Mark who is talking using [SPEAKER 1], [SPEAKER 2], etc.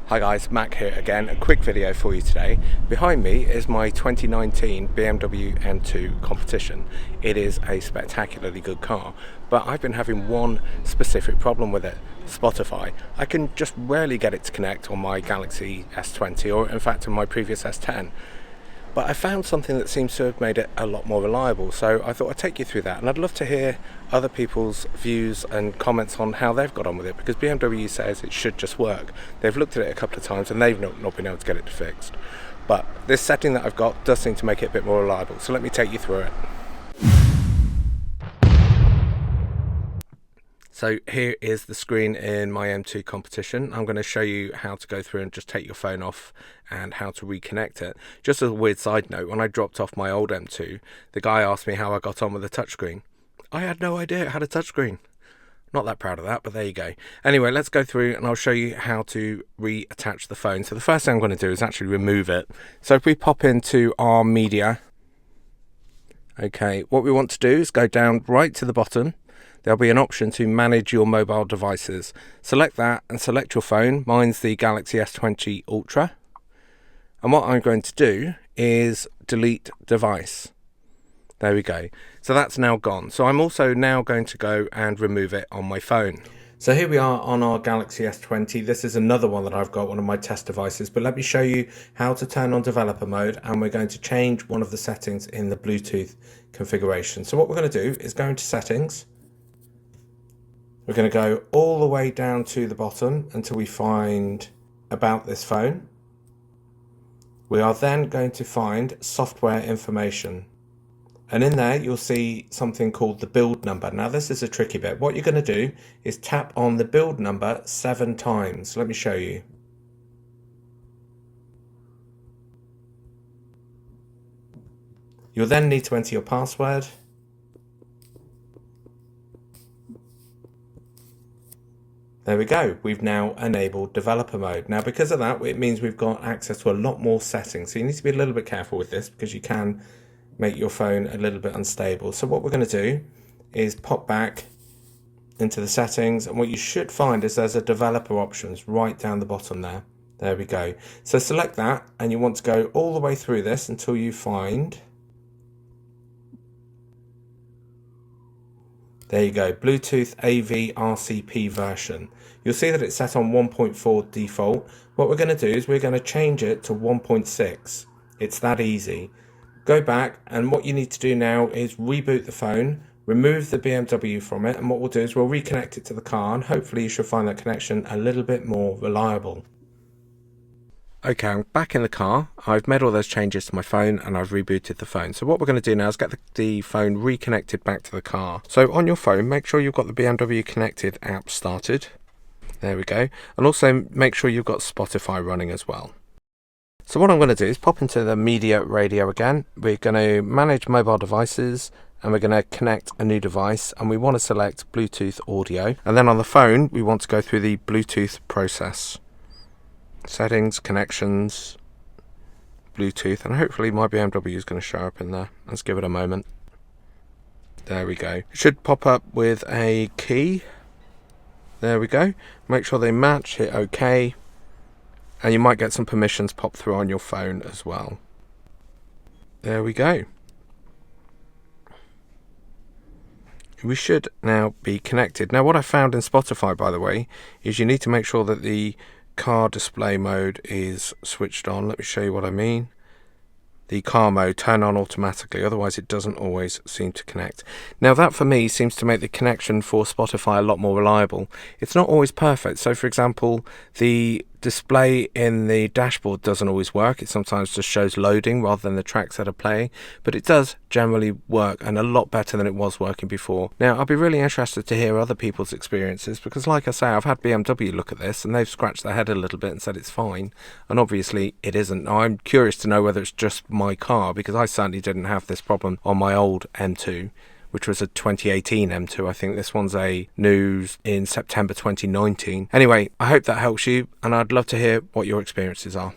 [SPEAKER 1] Hi guys, Mac here again. A quick video for you today. Behind me is my 2019 BMW M2 Competition. It is a spectacularly good car, but I've been having one specific problem with it: Spotify. I can just rarely get it to connect on my Galaxy S20, or in fact on my previous S10. But I found something that seems to have made it a lot more reliable, so I thought I'd take you through that, and I'd love to hear other people's views and comments on how they've got on with it, because BMW says it should just work. They've looked at it a couple of times and they've not been able to get it fixed. But this setting that I've got does seem to make it a bit more reliable, so let me take you through it. So here is the screen in my M2 Competition. I'm going to show you how to go through and just take your phone off and how to reconnect it. Just as a weird side note, when I dropped off my old M2, the guy asked me how I got on with the touchscreen. I had no idea it had a touchscreen. Not that proud of that, but there you go. Anyway, let's go through and I'll show you how to reattach the phone. So the first thing I'm going to do is actually remove it. So if we pop into our media, okay, what we want to do is go down right to the bottom. There'll be an option to manage your mobile devices. Select that and select your phone. Mine's the Galaxy S20 Ultra. And what I'm going to do is delete device. There we go. So that's now gone. So I'm also now going to go and remove it on my phone. So here we are on our Galaxy S20. This is another one that I've got, one of my test devices, but let me show you how to turn on developer mode, and we're going to change one of the settings in the Bluetooth configuration. So what we're going to do is go into settings. We're going to go all the way down to the bottom until we find about this phone. We are then going to find software information. And in there, you'll see something called the build number. Now, this is a tricky bit. What you're going to do is tap on the build number 7 times. Let me show you. You'll then need to enter your password. There we go. We've now enabled developer mode. Now, because of that, it means we've got access to a lot more settings. So you need to be a little bit careful with this, because you can make your phone a little bit unstable. So what we're going to do is pop back into the settings, and what you should find is there's a developer options right down the bottom there. There we go. So select that, and you want to go all the way through this until you find, there you go, Bluetooth AV RCP version. You'll see that it's set on 1.4 default. What we're going to do is we're going to change it to 1.6. It's that easy. Go back, and what you need to do now is reboot the phone, remove the BMW from it, and what we'll do is we'll reconnect it to the car, and hopefully you should find that connection a little bit more reliable. Okay, I'm back in the car. I've made all those changes to my phone and I've rebooted the phone. So what we're going to do now is get the phone reconnected back to the car. So on your phone, make sure you've got the BMW Connected app started. There we go. And also make sure you've got Spotify running as well. So what I'm going to do is pop into the media radio again. We're going to manage mobile devices, and we're going to connect a new device, and we want to select Bluetooth audio. And then on the phone, we want to go through the Bluetooth process. Settings, connections, Bluetooth, and hopefully my BMW is going to show up in there. Let's give it a moment. There we go. It should pop up with a key. There we go. Make sure they match, hit OK, and you might get some permissions pop through on your phone as well. There we go. We should now be connected. Now, what I found in Spotify, by the way, is you need to make sure that the car display mode is switched on. Let me show you what I mean. The car mode turn on automatically, otherwise it doesn't always seem to connect. Now that for me seems to make the connection for Spotify a lot more reliable. It's not always perfect. So for example, the display in the dashboard doesn't always work. It sometimes just shows loading rather than the tracks that are playing, but it does generally work, and a lot better than it was working before. Now I'll be really interested to hear other people's experiences, because like I say, I've had BMW look at this and they've scratched their head a little bit and said it's fine, and obviously it isn't. Now I'm curious to know whether it's just my car, because I certainly didn't have this problem on my old M2, which was a 2018 M2. I think this one's a news in September 2019. Anyway, I hope that helps you, and I'd love to hear what your experiences are.